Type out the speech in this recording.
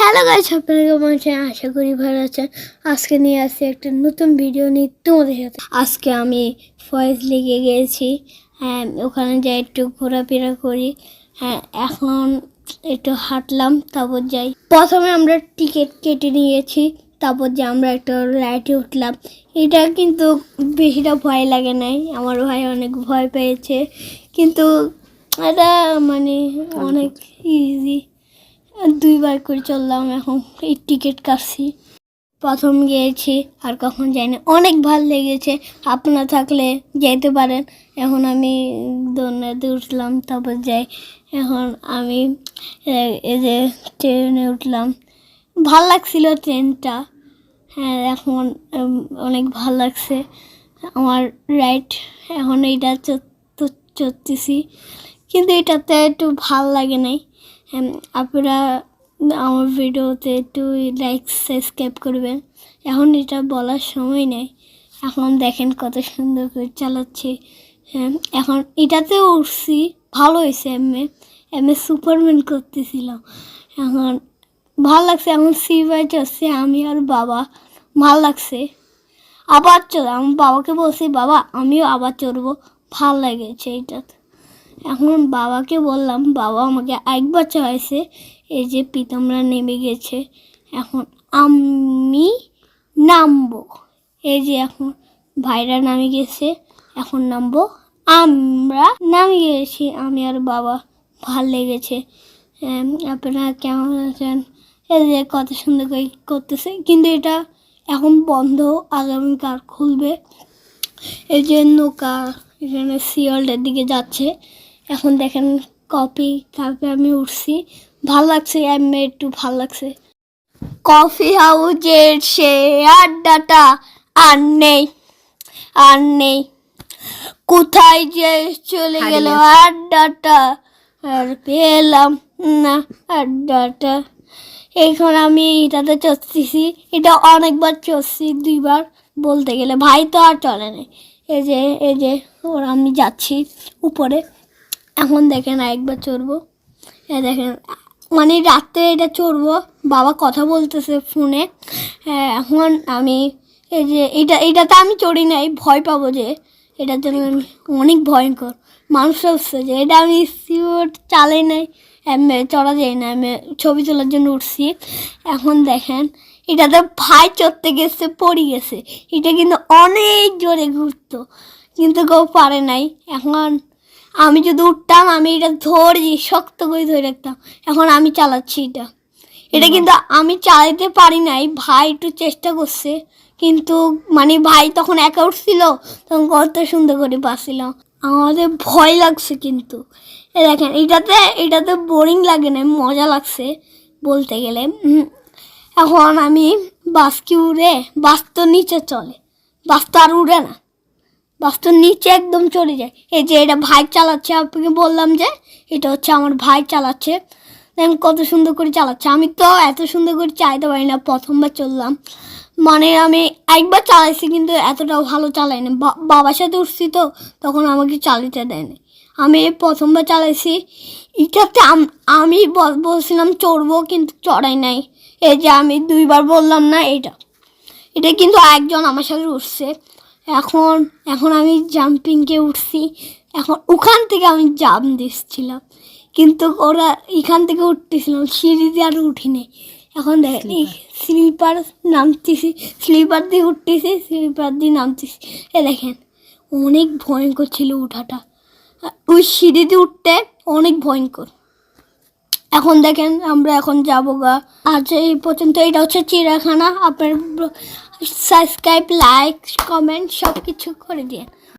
Hello guys, আপনারা কেমন আছেন? আশা করি ভালো আছেন। আজকে নিয়ে আসছি একটা নতুন ভিডিও নিয়ে তোমাদের সাথে। আজকে আমি ফয়েজ লেগে গেছি। হ্যাঁ, ওখানে যাই একটু ঘোরাফেরা করি। হ্যাঁ, এখন একটু হাঁটলাম, তারপর যাই। প্রথমে আমরা টিকিট কেটে নিয়েছি, তারপর যে আমরা একটা রাইডে উঠলাম। এটা কিন্তু বেশিটা ভয় লাগে নাই, আমার ভাই অনেক ভয় পেয়েছে, কিন্তু এটা মানে অনেক ইজি। 2বার করে চললাম, এখন এই টিকিট কাটছি। প্রথম গিয়েছি আর কখন যাইনি, অনেক ভালো লেগেছে। আপনারা থাকলে যেতে পারেন। এখন আমি দোলনাতে উঠলাম, তারপর যাই। এখন আমি এই যে ট্রেনে উঠলাম, ভাল লাগছিল ট্রেনটা। হ্যাঁ, এখন অনেক ভাল লাগছে আমার রাইড। এখন এইটা চড়তেছি, কিন্তু এটাতে একটু ভাল লাগে নাই। আপনারা আমার ভিডিওতে একটু লাইক সাবস্ক্রাইব করবেন। এখন এটা বলার সময় নেই। এখন দেখেন কত সুন্দর করে চালাচ্ছি। এখন এটাতেও উঠছি, ভালো হয়েছে। এমএ সুপারম্যান করতেছিলাম, এখন ভাল লাগছে। এখন সিবাই চড়ছি আমি আর বাবা, ভাল লাগছে। আবার আমি বাবাকে বলছি, বাবা আমিও আবার চড়বো, ভাল লেগেছে এটাতে। এখন বাবাকে বললাম, বাবা আমাকে একবার চড়াইছে। এই যে পিতামরা নেমে গেছে, এখন আমি নামবো। এই যে এখন ভাইরা নামে গেছে, এখন নামবো। আমরা নামে গেছি আমি আর বাবা, ভাল লেগেছে। আপনারা কেমন আছেন? এই যে কত সুন্দর করে করতেছে, কিন্তু এটা এখন বন্ধ, আগামীকাল খুলবে। এই যে নৌকা এখানে শিয়ালদার দিকে যাচ্ছে। এখন দেখেন কফি কাপে আমি উঠছি, ভাল লাগছে। এমনি একটু ভাল লাগছে। কফি হাউজের সে আড্ডাটা আর নেই, আর নেই। কোথায় যে চলে গেল আড্ডাটা, আর পেলাম না আড্ডাটা। এখন আমি এটাতে চড়তেছি, এটা অনেকবার চড়ছি, 2বার বলতে গেলে। ভাই তো আর চলে না। এই যে ওর আমি যাচ্ছি উপরে। এখন দেখেন একবার চড়বো। দেখেন মানে রাত্রে এটা চড়বো, বাবা কথা বলতেছে ফোনে। এখন আমি এই যে এটাতে আমি চড়ি নাই, ভয় পাবো যে এটার জন্য আমি অনেক ভয়ঙ্কর। মানুষ হচ্ছে যে এটা আমি সিওর চালাই নাই, চড়া যায় না। আমি ছবি তোলার জন্য উঠছি। এখন দেখেন এটাতে ভাই চড়তে গেছে, পড়ে গেছে। এটা কিন্তু অনেক জোরে ঘুরতো, কিন্তু কেউ পারে নাই। এখন আমি যদি উঠতাম, আমি এটা ধরে শক্ত করে ধরে রাখতাম। এখন আমি চালাচ্ছি এটা কিন্তু আমি চালাতে পারি নাই, ভাই একটু চেষ্টা করছে, কিন্তু মানে ভাই তখন একা উঠছিল, তখন কত সুন্দর করে পাচ্ছিল। আমাদের ভয় লাগছে, কিন্তু দেখেন এটাতে বোরিং লাগে না, মজা লাগছে বলতে গেলে। এখন আমি বাসকে উড়ে, বাস তো নিচে চলে, বাস তো আর উড়ে না, বাস তো নিচে একদম চলে যায়। এই যে এটা ভাই চালাচ্ছে, আপনাকে বললাম যে এটা হচ্ছে আমার ভাই চালাচ্ছে। দেখেন কত সুন্দর করে চালাচ্ছে। আমি তো এত সুন্দর করে চালাতে পারি না, প্রথমবার চললাম। মানে আমি একবার চালাইছি, কিন্তু এতটাও ভালো চালাই না। বাবার সাথে উঠছি তো, তখন আমাকে চালাতে দেয়নি। আমি প্রথমবার চালাইছি এটাতে। আমি বলছিলাম চড়বো, কিন্তু চড়াই নাই। এই যে আমি 2বার বললাম না, এটা কিন্তু একজন আমার সাথে উঠছে। এখন আমি জাম্পিংকে উঠছি। এখন ওখান থেকে আমি জাম্প দিচ্ছিলাম, কিন্তু ওরা এখান থেকে উঠতেছিলাম, সিঁড়ি দিয়ে আর উঠিনি। এখন দেখেন স্লিপার নামতেছি, স্লিপার দিয়ে উঠতেছি, স্লিপার দিয়ে নামতেছি। দেখেন অনেক ভয়ঙ্কর ছিল উঠাটা, ওই সিঁড়ি দিয়ে উঠতে অনেক ভয়ঙ্কর। এখন দেখেন আমরা এখন যাবো গা। আজ এই পর্যন্ত। এটা হচ্ছে চিড়িয়াখানা। আপনার সাবস্ক্রাইব, লাইক, কমেন্ট সব কিছু করে দিন।